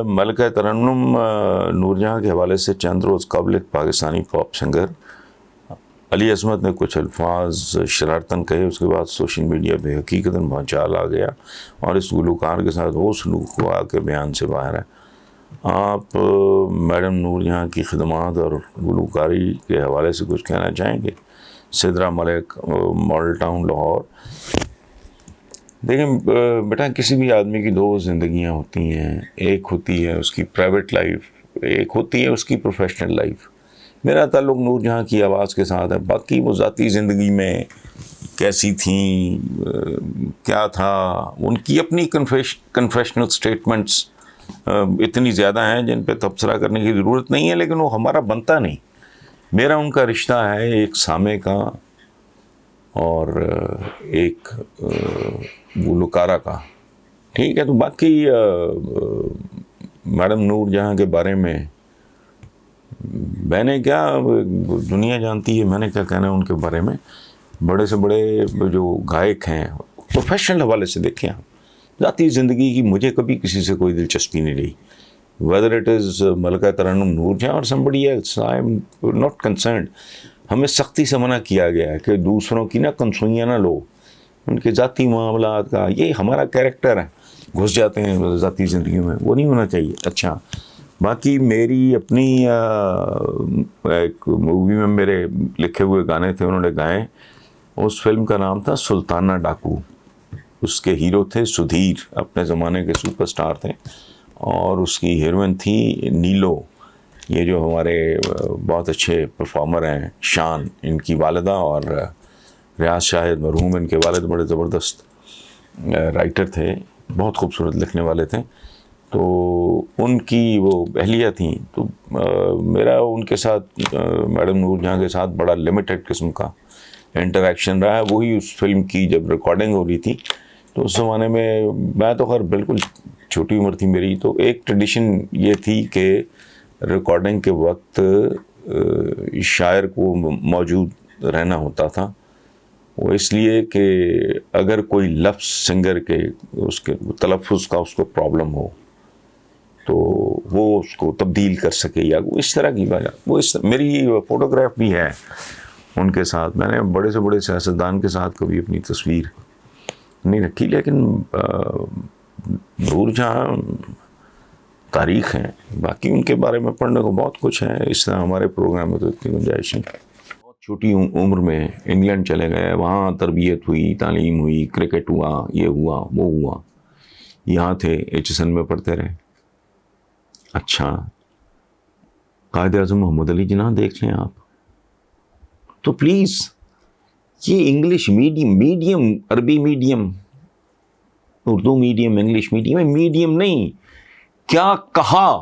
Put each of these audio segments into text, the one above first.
ملکہ ترنم نور جہاں کے حوالے سے چند روز قبل ایک پاکستانی پاپ سنگر علی عصمت نے کچھ الفاظ شرارتاً کہے، اس کے بعد سوشل میڈیا پہ حقیقتاً بھونچال آ گیا اور اس گلوکار کے ساتھ وہ سلوک ہوا کہ بیان سے باہر ہے۔ آپ میڈم نور جہاں کی خدمات اور گلوکاری کے حوالے سے کچھ کہنا چاہیں گے؟ سدرا ملک، ماڈل ٹاؤن، لاہور۔ دیکھیں بیٹا، کسی بھی آدمی کی دو زندگیاں ہوتی ہیں، ایک ہوتی ہے اس کی پرائیویٹ لائف، ایک ہوتی ہے اس کی پروفیشنل لائف۔ میرا تعلق نور جہاں کی آواز کے ساتھ ہے، باقی وہ ذاتی زندگی میں کیسی تھیں، کیا تھا، ان کی اپنی کنفیشنل سٹیٹمنٹس اتنی زیادہ ہیں جن پہ تبصرہ کرنے کی ضرورت نہیں ہے، لیکن وہ ہمارا بنتا نہیں۔ میرا ان کا رشتہ ہے ایک سامع کا اور ایک گلوکارہ کا، ٹھیک ہے۔ تو باقی میڈم نور جہاں کے بارے میں میں نے کیا، دنیا جانتی ہے میں نے کیا کہنا ہے ان کے بارے میں۔ بڑے سے بڑے جو گائک ہیں، پروفیشنل حوالے سے دیکھیں آپ، ذاتی زندگی کی مجھے کبھی کسی سے کوئی دلچسپی نہیں رہی، whether it is ملکہ ترنم نور جہاں or somebody else, I am not concerned۔ ہمیں سختی سے منع کیا گیا ہے کہ دوسروں کی نہ کنسوئیاں نہ لو، ان کے ذاتی معاملات کا، یہ ہمارا کیریکٹر ہے، گھس جاتے ہیں ذاتی زندگی میں، وہ نہیں ہونا چاہیے۔ اچھا، باقی میری اپنی ایک مووی میں میرے لکھے ہوئے گانے تھے، انہوں نے گائے، اس فلم کا نام تھا سلطانہ ڈاکو۔ اس کے ہیرو تھے سدھیر، اپنے زمانے کے سپر سٹار تھے، اور اس کی ہیروئن تھی نیلو، یہ جو ہمارے بہت اچھے پرفارمر ہیں، شان ان کی والدہ، اور ریاض شاہد مرحوم ان کے والد بڑے زبردست رائٹر تھے، بہت خوبصورت لکھنے والے تھے، تو ان کی وہ اہلیہ تھیں۔ تو میرا ان کے ساتھ، میڈم نور جہاں کے ساتھ بڑا لمیٹڈ قسم کا انٹریکشن رہا ہے۔ وہی اس فلم کی جب ریکارڈنگ ہو رہی تھی تو اس زمانے میں تو خیر بالکل چھوٹی عمر تھی میری، تو ایک ٹریڈیشن یہ تھی کہ ریکارڈنگ کے وقت شاعر کو موجود رہنا ہوتا تھا، وہ اس لیے کہ اگر کوئی لفظ سنگر کے اس کے تلفظ کا اس کو پرابلم ہو تو وہ اس کو تبدیل کر سکے، یا اس طرح کی وجہ، وہ میری فوٹوگراف بھی ہے ان کے ساتھ۔ میں نے بڑے سے بڑے سیاستدان کے ساتھ کبھی اپنی تصویر نہیں رکھی، لیکن نور جہاں تاریخ ہیں، باقی ان کے بارے میں پڑھنے کو بہت کچھ ہے۔ اس طرح ہمارے پروگرام میں تو اتنی گنجائش نہیں۔ بہت چھوٹی عمر میں انگلینڈ چلے گئے، وہاں تربیت ہوئی، تعلیم ہوئی، کرکٹ ہوا، یہ ہوا وہ ہوا، یہاں تھے HSN میں پڑھتے رہے۔ اچھا، قائد اعظم محمد علی جناح دیکھ لیں آپ، تو پلیز یہ انگلش میڈیم، عربی medium, Urdu medium, English medium نہیں، کیا کہا،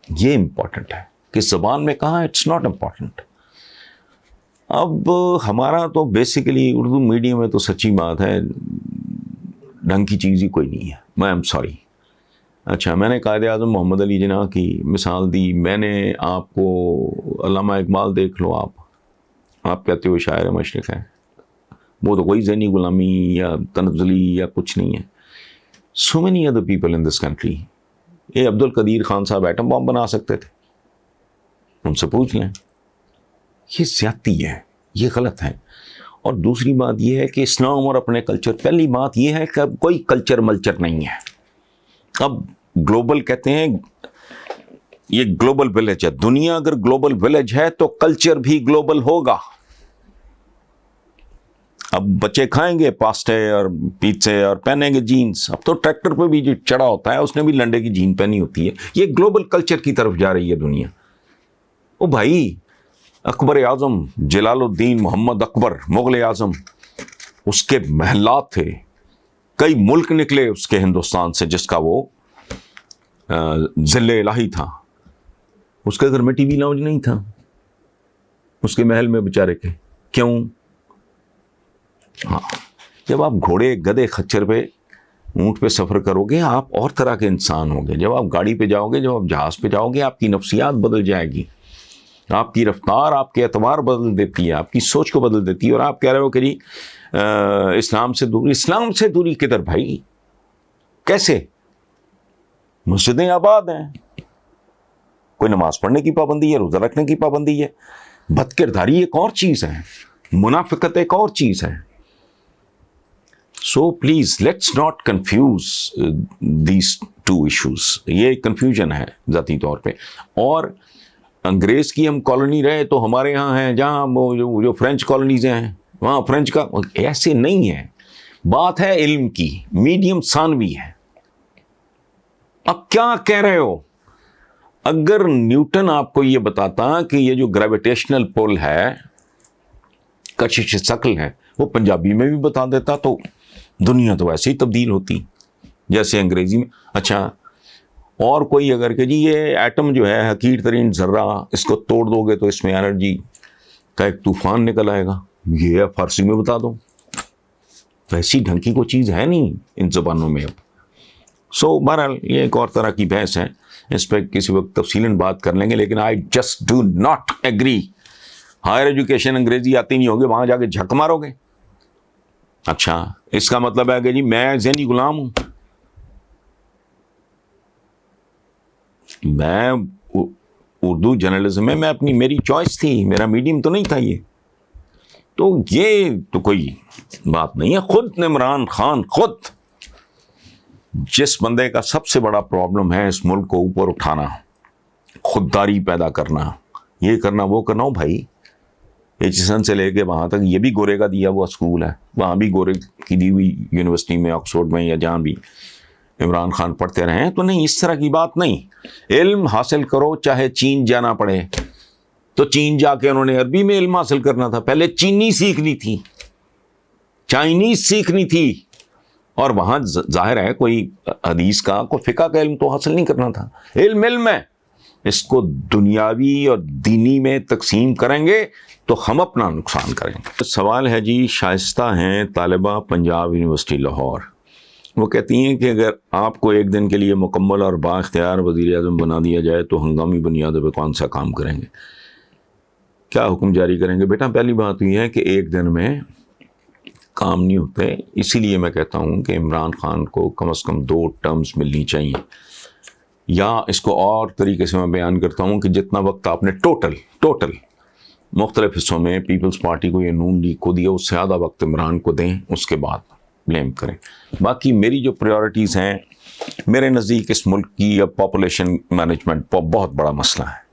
یہ امپورٹنٹ ہے۔ کس زبان میں کہا، اٹس ناٹ امپورٹنٹ۔ اب ہمارا تو بیسیکلی اردو میڈیم ہے، تو سچی بات ہے ڈھنگ کی چیز ہی کوئی نہیں ہے، میں ایم سوری۔ اچھا، میں نے قائد اعظم محمد علی جناح کی مثال دی، میں نے آپ کو علامہ اقبال دیکھ لو، آپ کہتے ہو شاعر مشرق ہے، وہ تو کوئی ذہنی غلامی یا تنزلی یا کچھ نہیں ہے۔ So many other people in this country, یہ عبد القدیر خان صاحب ایٹم بم بنا سکتے تھے، ان سے پوچھ لیں۔ یہ زیادتی ہے، یہ غلط ہے۔ اور دوسری بات یہ ہے کہ اسلام اور اپنے کلچر، پہلی بات یہ ہے کہ اب کوئی کلچر ملچر نہیں ہے، اب گلوبل کہتے ہیں، یہ گلوبل ولیج ہے، دنیا اگر گلوبل ولیج ہے تو کلچر بھی گلوبل ہوگا۔ اب بچے کھائیں گے پاستے اور پیزے اور پہنیں گے جینز، اب تو ٹریکٹر پہ بھی جو چڑھا ہوتا ہے اس نے بھی لنڈے کی جین پہنی ہوتی ہے۔ یہ گلوبل کلچر کی طرف جا رہی ہے دنیا۔ او بھائی، اکبر اعظم جلال الدین محمد اکبر مغل اعظم، اس کے محلات تھے، کئی ملک نکلے اس کے ہندوستان سے، جس کا وہ ذل الہی تھا۔ اس کے گھر میں ٹی وی لاؤنج نہیں تھا، اس کے محل میں بیچارے کے، کیوں؟ ہاں، جب آپ گھوڑے، گدے، خچر پہ، اونٹ پہ سفر کرو گے، آپ اور طرح کے انسان ہوں گے۔ جب آپ گاڑی پہ جاؤ گے، جب آپ جہاز پہ جاؤ گے، آپ کی نفسیات بدل جائے گی، آپ کی رفتار، آپ کے اعتبار بدل دیتی ہے، آپ کی سوچ کو بدل دیتی ہے۔ اور آپ کہہ رہے ہو کہ جی اسلام سے دوری. اسلام سے دوری کدھر بھائی؟ کیسے؟ مسجدیں آباد ہیں, کوئی نماز پڑھنے کی پابندی ہے, روزہ رکھنے کی پابندی ہے. بد کرداری ایک اور چیز ہے, منافقت ایک اور چیز ہے. So please let's not confuse these two issues. یہ کنفیوژن ہے ذاتی طور پہ. اور انگریز کی ہم کالونی رہے تو ہمارے یہاں ہیں جہاں وہ جو فرینچ کالونیز ہیں وہاں فرینچ کا, ایسے نہیں ہے. بات ہے علم کی, میڈیم ثانوی ہے. اب کیا کہہ رہے ہو؟ اگر نیوٹن آپ کو یہ بتاتا کہ یہ جو گریویٹیشنل پول ہے, کشش ثقل ہے, وہ پنجابی میں بھی بتا دیتا تو دنیا تو ویسے ہی تبدیل ہوتی جیسے انگریزی میں. اچھا, اور کوئی اگر کہ جی یہ ایٹم جو ہے حقیر ترین ذرہ, اس کو توڑ دو گے تو اس میں انرجی کا ایک طوفان نکل آئے گا, یہ فارسی میں بتا دو. ویسی ڈھنگ کی کوئی چیز ہے نہیں ان زبانوں میں. سو بہرحال یہ ایک اور طرح کی بحث ہے, اس پہ کسی وقت تفصیلاً بات کر لیں گے. لیکن I just do not agree. Higher education انگریزی آتی نہیں ہوگی, وہاں جا کے جھک مارو گے. اچھا, اس کا مطلب ہے کہ جی میں ذہنی غلام ہوں. میں اردو جرنلزم میں میری چوائس تھی, میرا میڈیم تو نہیں تھا یہ. تو یہ تو کوئی بات نہیں ہے. خود عمران خان, خود جس بندے کا سب سے بڑا پرابلم ہے اس ملک کو اوپر اٹھانا, خودداری پیدا کرنا, یہ کرنا وہ کرنا. ہو بھائی, ایچسن سے لے کے وہاں تک یہ بھی گورے کا دیا ہوا اسکول ہے, وہاں بھی گورے کی دی ہوئی یونیورسٹی میں, آکسفورڈ میں یا جہاں بھی عمران خان پڑھتے رہے ہیں. تو نہیں, اس طرح کی بات نہیں. علم حاصل کرو چاہے چین جانا پڑے. تو چین جا کے انہوں نے عربی میں علم حاصل کرنا تھا, پہلے چینی سیکھنی تھی, چائنیز سیکھنی تھی. اور وہاں ظاہر ہے کوئی حدیث کا, کوئی فقہ کا علم تو حاصل نہیں کرنا تھا. علم ہے, اس کو دنیاوی اور دینی میں تقسیم کریں گے تو ہم اپنا نقصان کریں گے. سوال ہے جی, شائستہ ہیں طالبہ, پنجاب یونیورسٹی لاہور. وہ کہتی ہیں کہ اگر آپ کو ایک دن کے لیے مکمل اور بااختیار وزیر اعظم بنا دیا جائے تو ہنگامی بنیادوں پہ کون سا کام کریں گے, کیا حکم جاری کریں گے؟ بیٹا پہلی بات یہ ہے کہ ایک دن میں کام نہیں ہوتے. اسی لیے میں کہتا ہوں کہ عمران خان کو کم از کم 2 ٹرمز ملنی چاہیے. یا اس کو اور طریقے سے میں بیان کرتا ہوں کہ جتنا وقت آپ نے ٹوٹل مختلف حصوں میں پیپلز پارٹی کو یا نون لیگ کو دیا, اس سے زیادہ وقت عمران کو دیں, اس کے بعد بلیم کریں. باقی میری جو پریورٹیز ہیں, میرے نزدیک اس ملک کی اب پاپولیشن مینجمنٹ بہت بڑا مسئلہ ہے.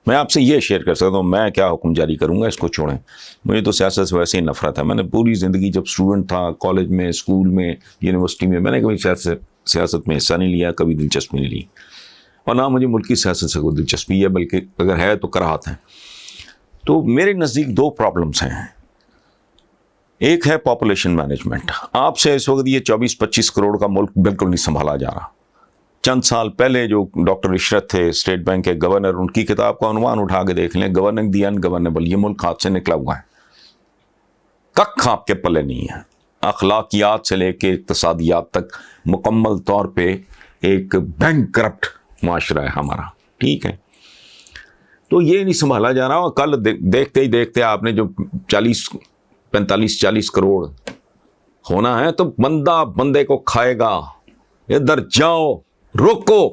میں آپ سے یہ شیئر کر سکتا ہوں, میں کیا حکم جاری کروں گا, اس کو چھوڑیں. مجھے تو سیاست سے ویسے ہی نفرت ہے. میں نے پوری زندگی جب اسٹوڈنٹ تھا, کالج میں, اسکول میں, یونیورسٹی میں نے کبھی سیاست میں حصہ نہیں لیا, کبھی دلچسپی نہیں لی, اور نہ مجھے ملک کی سیاست سے کوئی دلچسپی ہے, بلکہ اگر ہے تو کراہت ہے. تو میرے نزدیک 2 پرابلمس ہیں. ایک ہے پاپولیشن مینجمنٹ. آپ سے اس وقت یہ 24-25 کروڑ کا ملک بالکل نہیں سنبھالا جا رہا. چند سال پہلے جو ڈاکٹر عشرت تھے اسٹیٹ بینک کے گورنر, ان کی کتاب کا عنوان اٹھا کے دیکھ لیں, گورننگ دی انگورنیبل. یہ ملک ہاتھ سے نکلا ہوا ہے, کک آپ کے پلے نہیں ہے. اخلاقیات سے لے کے اقتصادیات تک مکمل طور پہ ایک بینک کرپٹ معاشرہ ہے ہمارا. ٹھیک ہے, تو یہ نہیں سنبھالا جا رہا. کل دیکھتے ہی دیکھتے آپ نے جو 45-40 کروڑ ہونا ہے, تو بندہ بندے کو کھائے گا. ادھر جاؤ, روکو,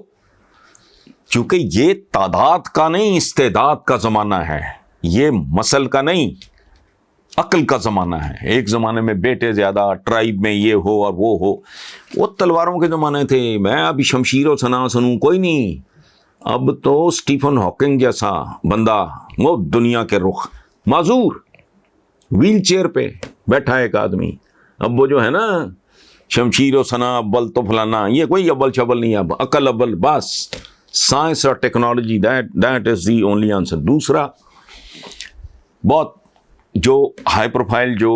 چونکہ یہ تعداد کا نہیں استعداد کا زمانہ ہے, یہ مسل کا نہیں عقل کا زمانہ ہے. ایک زمانے میں بیٹے زیادہ, ٹرائب میں یہ ہو اور وہ ہو, وہ تلواروں کے زمانے تھے. میں ابھی شمشیر و سنا سنوں کوئی نہیں. اب تو اسٹیفن ہاکنگ جیسا بندہ, وہ دنیا کے رخ, معذور, ویل چیئر پہ بیٹھا ایک آدمی. اب وہ جو ہے نا شمشیر و سنا اول تو فلانا, یہ کوئی اول شبل نہیں, اب عقل اول بس. سائنس اور technology, that is the only answer. دوسرا, بہت جو ہائی پروفائل, جو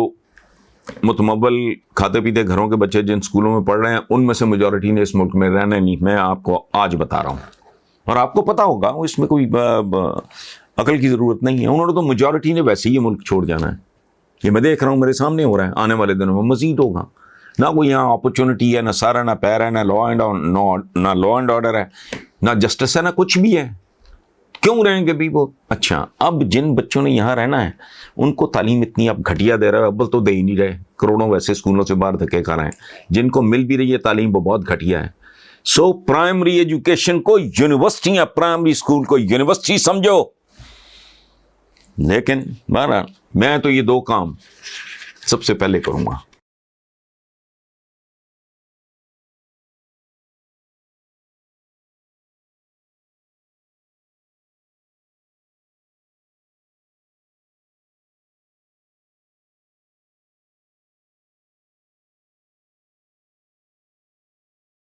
متمول کھاتے پیتے گھروں کے بچے جن اسکولوں میں پڑھ رہے ہیں, ان میں سے میجورٹی نے اس ملک میں رہنا نہیں. میں آپ کو آج بتا رہا ہوں, اور آپ کو پتا ہوگا, اس میں کوئی عقل کی ضرورت نہیں ہے. انہوں نے تو میجورٹی نے ویسے ہی یہ ملک چھوڑ جانا ہے. یہ میں دیکھ رہا ہوں, میرے سامنے ہو رہا ہے. آنے والے دنوں میں مزید ہوگا. نہ کوئی یہاں اپرچونٹی ہے, نہ سارا, نہ پیر ہے, نہ لا اینڈ آرڈر ہے, نہ جسٹس ہے, نہ کچھ بھی ہے. کیوں رہیں گے بھی وہ؟ اچھا اب جن بچوں نے یہاں رہنا ہے ان کو تعلیم اتنی اب گھٹیا دے رہا ہے، ابل تو دے ہی نہیں رہے، کروڑوں ویسے اسکولوں سے باہر دھکے کھا رہے ہیں، جن کو مل بھی رہی ہے تعلیم وہ بہت گھٹیا ہے. سو پرائمری ایجوکیشن کو یونیورسٹی یا پرائمری اسکول کو یونیورسٹی سمجھو. لیکن بہرحال میں تو یہ 2 کام سب سے پہلے کروں گا.